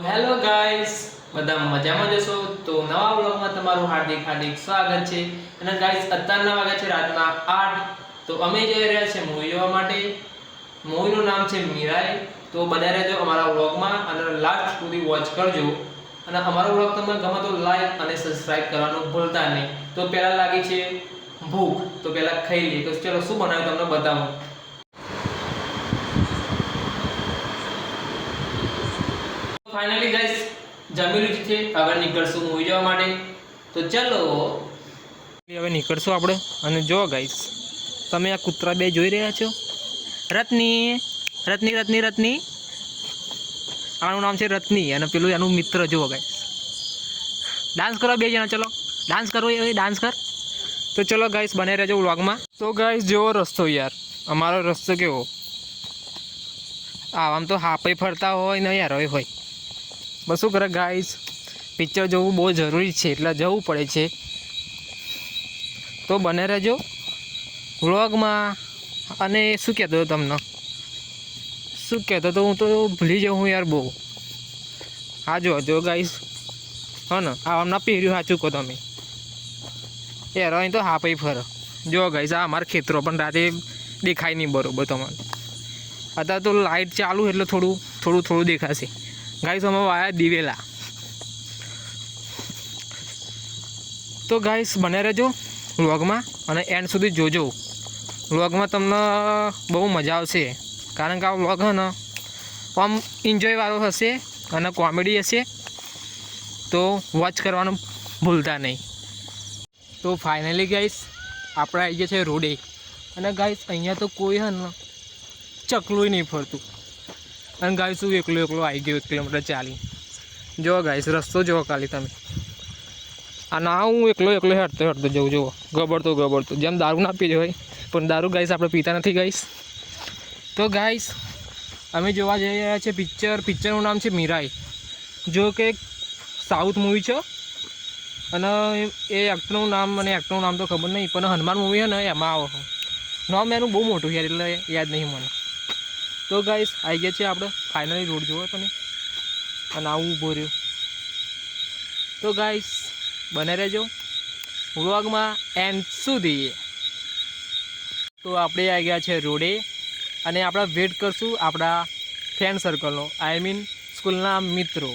Hello guys, બધા મજામાં જશો તો નવા વ્લોગમાં તમારું હાર્દિક સ્વાગત છે. અને ગાઈસ અત્યારના વાગ્યા છે રાતના 8. તો અમે જઈ રહ્યા છે મૂવી જોવા માટે. મૂવીનું નામ છે મીરાઈ. તો બને રહેજો અમારા વ્લોગમાં અને લાસ્ટ સુધી વોચ કરજો. અને અમારો વ્લોગ તમને ગમે તો લાઈક અને સબસ્ક્રાઇબ કરવાનું ભૂલતા નહીં. તો પહેલા લાગી છે ભૂખ, તો પહેલા ખાઈ લઈએ. તો ચલો શું બનાવ્યું તમને બતાવું. ફાઇનલી ગાઈસ જમી લીધું છે. હવે નીકળશું મૂવી જોવા માટે. તો ચાલો હવે નીકળશું આપણે. અને જો ગાઈસ તમે આ કૂતરા બે જોઈ રહ્યા છો, રત્ની રત્ની રત્ની રત્ની આનું નામ છે રત્ની અને પેલું એનું મિત્ર. જુઓ ગાઈસ ડાન્સ કરો બે જણા. ચલો ડાન્સ કરો, એ ડાન્સ કર. તો ચલો ગાઈસ બને રહેજો વ્લોગમાં. તો ગાઈસ જેવો રસ્તો યાર, અમારો રસ્તો કેવો આમ તો હાપે ફરતા હોય ને યાર હોય બસ શું કરે ગાઈસ, પિક્ચર જોવું બહુ જરૂરી છે એટલે જવું પડે છે. તો બને રહેજો વ્લોગમાં. અને શું કહેતો હતો તમને, શું કહેતો તો હું તો ભૂલી જાઉં યાર બહુ. હા જો ગાઈસ, હા ને આ હમણાં પહેર્યું સાચું કહો તમે યાર. અહીં તો હા પૈ ફર. જો ગાઈસ આ અમારા ખેતરો પણ રાતે દેખાય નહીં બરોબર તમારે. અત્યારે તો લાઇટ ચાલુ એટલે થોડું દેખાશે. ગાઈસ અમે વાયા દિવેલા. તો ગાઈસ બને રહેજો વ્લોગમાં અને એન્ડ સુધી જોજો. વ્લોગમાં તમને બહુ મજા આવશે, કારણ કે આ વ્લોગ હે ને આમ એન્જોયવાળો હશે અને કોમેડી હશે. તો વોચ કરવાનું ભૂલતા નહીં. તો ફાઇનલી ગાઈસ આપણે આવી ગયા છે રોડે. અને ગાઈસ અહીંયા તો કોઈ હે ને ચકલું નહીં ફરતું. અને ગાઈસ હું એકલો આવી ગયો 1 કિલોમીટર ચાલી. જો ગાઈસ રસ્તો જુઓ ખાલી તમે. અને હું એકલો હેડતો જવું. જુઓ ગબડતો જેમ દારૂ ના પીજો હોય, પણ દારૂ ગાઈસ આપણે પીતા નથી ગાઈસ. તો ગાઈસ અમે જોવા જઈ રહ્યા છીએ પિક્ચરનું નામ છે મીરાઈ. જો કે સાઉથ મૂવી છે. અને એ એક્ટરનું નામ તો ખબર નહીં, પણ હનુમાન મૂવી છે ને એમાં આવો નામ એનું બહુ મોટું યાર, એટલે યાદ નહીં મને. તો ગાઈસ આવી ગયા છે આપણે ફાઇનલી. રોડ જુઓ તમે. અને આવું ઊભો રહ્યો. તો ગાઈસ બને રહેજો વ્લોગમાં એન્ડ સુધી. તો આપણે આવી ગયા છે રોડે અને આપણે વેટ કરશું આપણા ફ્રેન્ડ સર્કલનો, આઈ મીન સ્કૂલના મિત્રો.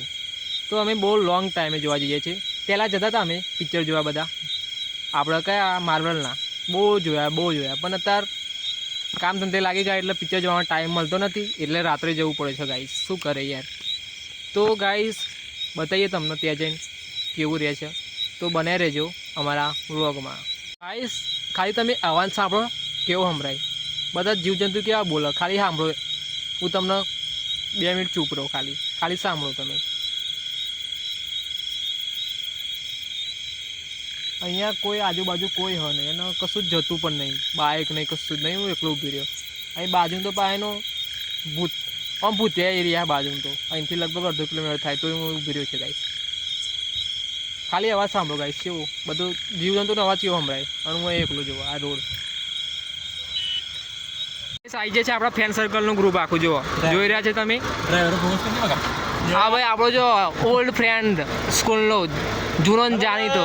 તો અમે બહુ લોંગ ટાઈમે જોવા જઈએ છીએ. પહેલાં જતા હતા અમે પિક્ચર જોવા બધા, આપણે કયા માર્વલના બહુ જોયા. પણ અત્યારે કામ ધંધે લાગી ગયા એટલે પિક્ચર જોવાનો ટાઈમ મળતો નથી, એટલે રાત્રે જવું પડે છે ગાઈસ. શું કરે યાર. તો ગાઈસ બતાવીએ તમને ત્યાં જઈને કેવું રહે છે. તો બને રહેજો અમારા વ્લોગમાં. ગાઈસ ખાલી તમે અવાજ સાંભળો કેવો સંભળાય. બધા જીવજંતુ કેવા બોલે ખાલી સાંભળો. હું તમને 2 મિનિટ ચૂપ રહો, ખાલી સાંભળો તમે. અહીંયા કોઈ આજુબાજુ કોઈ હોય નહીં, એને કશું જ જતું પણ નહીં, બાઇક નહીં, કશું જ નહીં. હું એકલો ઊભી રહ્યો. અહીં બાજુ તો પાએનો ભૂતિયા એરિયા બાજુ તો અહીંથી લગભગ 1/2 કિલોમીટર થાય. તો હું ઊભી રહ્યો છે ગાઈસ. ખાલી અવાજ સાંભળો ગાઈસ. કેવું બધું જીવજંતુનો અવાજ કેવો સંભળાય. અને હું એકલો જોવો આ રોડ. આવી જાય છે આપણા ફ્રેન્ડ સર્કલનું ગ્રુપ આખું. જોઈ રહ્યા છે તમે. હા ભાઈ આપણો જો ઓલ્ડ ફ્રેન્ડ સ્કૂલનો જૂનો જાણીતો.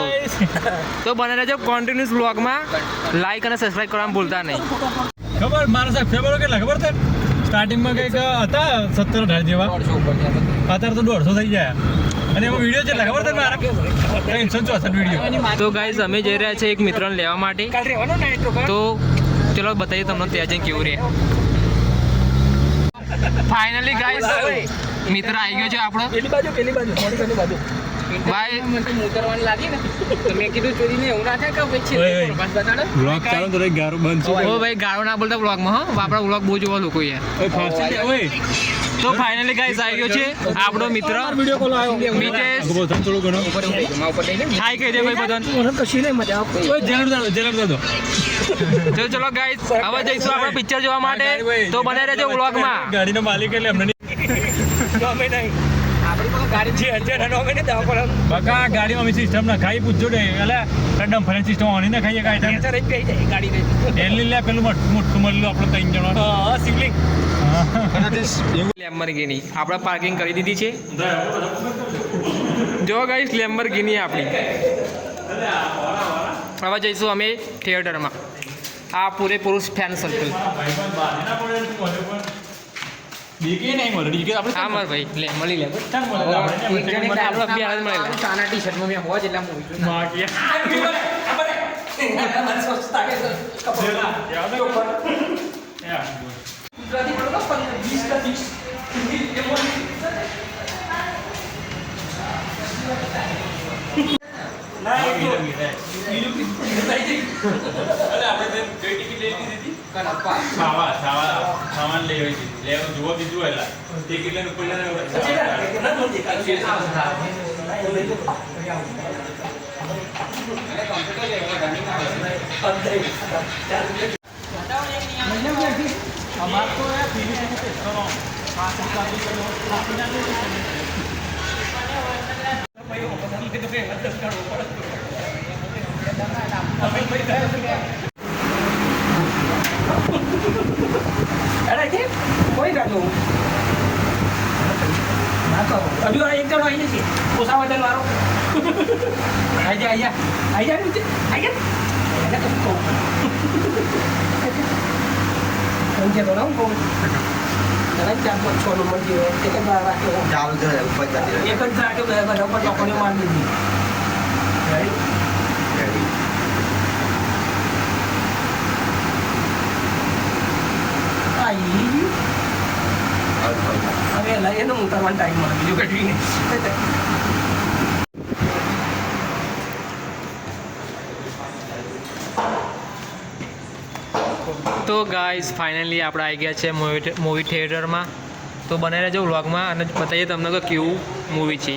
તો બને રહેજો કન્ટિન્યુઅસ વ્લોગમાં. લાઈક અને સબસ્ક્રાઇબ કરવાનું ભૂલતા નહીં. ખબર મારા સબસ્ક્રાઈબરો કેટલા ખબર છે? સ્ટાર્ટિંગમાં કંઈક હતા 17-18 જેવા, અત્યારે તો 150 થઈ ગયા. અને એમાં વિડીયો કેટલા ખબર છે મારા? 364 વિડીયો. તો ગાઈઝ અમે જઈ રહ્યા છીએ એક મિત્રને લેવા માટે. તો ચલો બતાવીએ તમને ત્યાં જઈને કેવું રહે. ફાઇનલી ગાઈઝ મિત્ર આવી ગયો છે આપણો. ભાઈ મોટરવાન લાગી ને તો મેં કીધું ચોરીને એવું ના થાય કે પછી વ્લોગ ચાલો તો ગારો બંધ છે. ઓ ભાઈ ગાળો ના બોલતા વ્લોગમાં. હો આપણા વ્લોગ બહુ જોવા લોકો યાર. તો ફાઇનલી ગાઈસ આવી ગયો છે આપણો મિત્ર મિતેશ. હાય કહી દે ભાઈ બધાને. તો ચલો ગાઈસ હવે જઈશું આપણે પિક્ચર જોવા માટે. તો બને રહેજો વ્લોગમાં. ગાડીનો માલિક એટલે અમને નહીં. બકા ગાડીમાં અમે સિસ્ટમ ના ખાઈ પૂછજો ને એટલે ડમ્ફર સિસ્ટમ ઓની ના ખાઈએ કાંઈ એની લે પેલું મોટું મળેલું આપણે 3 જણા શિવલિંગ લેમ્બોર્ગિની આપણે પાર્કિંગ કરી દીધી છે જો ગાઈસ લેમ્બોર્ગિની આપણી હવે જઈશું અમે થિયેટરમાં આ પૂરેપૂરું ફેન સર્કલ હા મારે ભાઈ લે મળી લે ચાના ટી શર્ટમાં મેં હોવા જેટલા સામાન લઈ જુઓ બીજું એટલે તે કેટલા કોઈ કરતું હજુ એક જણો આવી નથી ઓછા વજન વાળો આઈ જા તો કહું સમજે તો ના કહું 4-6 નંબર જેવો એક જ વાર રાખ્યો એક જ રાખ્યો બધા ઉપર ચોકડીઓ મારી દીધી હવે લઈને હું કરવાનો ટાઈમ મળે બીજું કશું નહીં તો ગાઈસ ફાઇનલી આપણે આવી ગયા છે મૂવી થિયેટરમાં તો બને રહેજો વ્લોગમાં અને બતાવીએ તમને કે કેવું મૂવી છે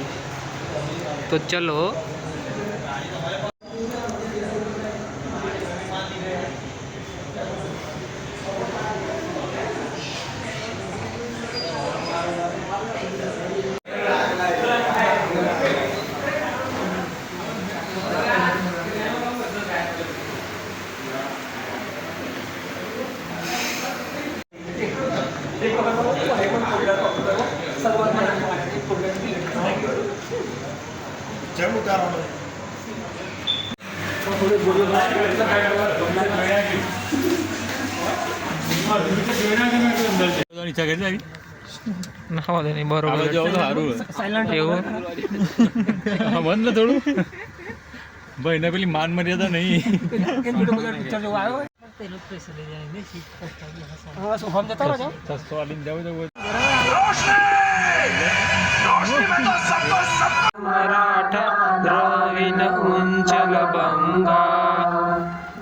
તો ચલો ઈચ્છા કરી આવી ના વાંધો નહીં બરોબર સારું એવું બંધ ને થોડું ભાઈ ને પેલી માન મર્યાદા નહીં પિક્ચર જોવા આવ્યો હોમ જતા રહો 600 આલીને જાવ મરાઠા દ્રવિડ ઉંચલ બંગા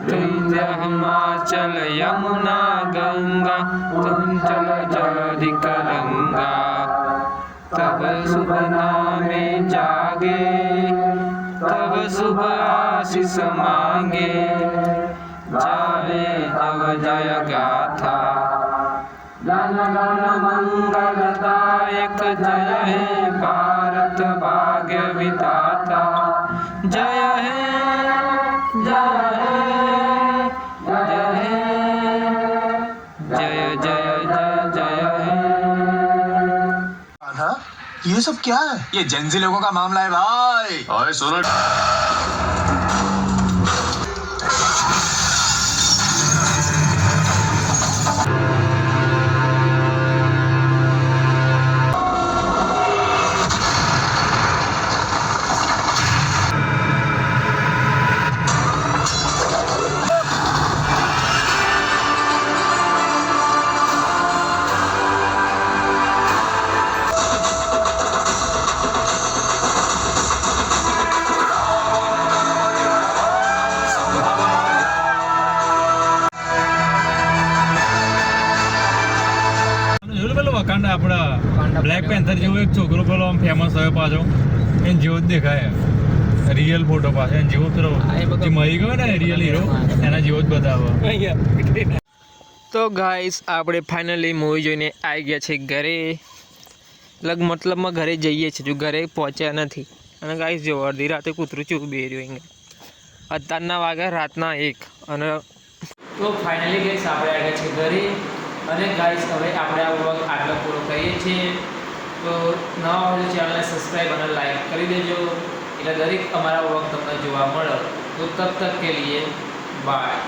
તુંજ હિમાચલ યમુના ગંગા તુંચલ જરી કલંગા તબ શુભ નામે જાગે તબ શુભ આશીષ માંગે જાવે તવ જય ગાથા જન ગણ મંગલદાયક જય હે ભારત ભાગ્ય વિધાતા જય હે જય હે જય હે जय जय जय जय है। ये सब क्या है? ये जेंजी लोगों का मामला है भाई। ओए सुनो વકાંડા આપણા બ્લેક પેન્થર જેવો એક છોકરો પેલો આમ ફેમસ થયો પાછો એને જેવો જ દેખાય રિયલ ફોટો પાછો એને જેવો પેલો જે મરી ગયો ને રિયલ હીરો એના જેવો જ બતાવો. તો ગાઈસ આપણે ફાઇનલી મૂવી જોઈને આવી ગયા છે ઘરે મતલબમાં ઘરે જઈએ છીએ, જો ઘરે પહોંચ્યા નથી. અને ગાઈસ જો અડધી રાતે કૂતરું ચૂપ બે રહ્યું અહીંયા. અત્યારના વાગ્યા રાતના 1 અને તો ફાઇનલી ગાઈસ આપણે આવ્યા છે ઘરે. અને ગાઈસ હવે આપણે આ વ્લોગ આટલો પૂરો કરીએ છીએ. તો નવા હોય તો ચેનલને સબસ્ક્રાઈબ અને લાઈક કરી દેજો, એટલે દરેક અમારા વ્લોગ તમને જોવા મળે. તો તબ તક કે લીએ બાય.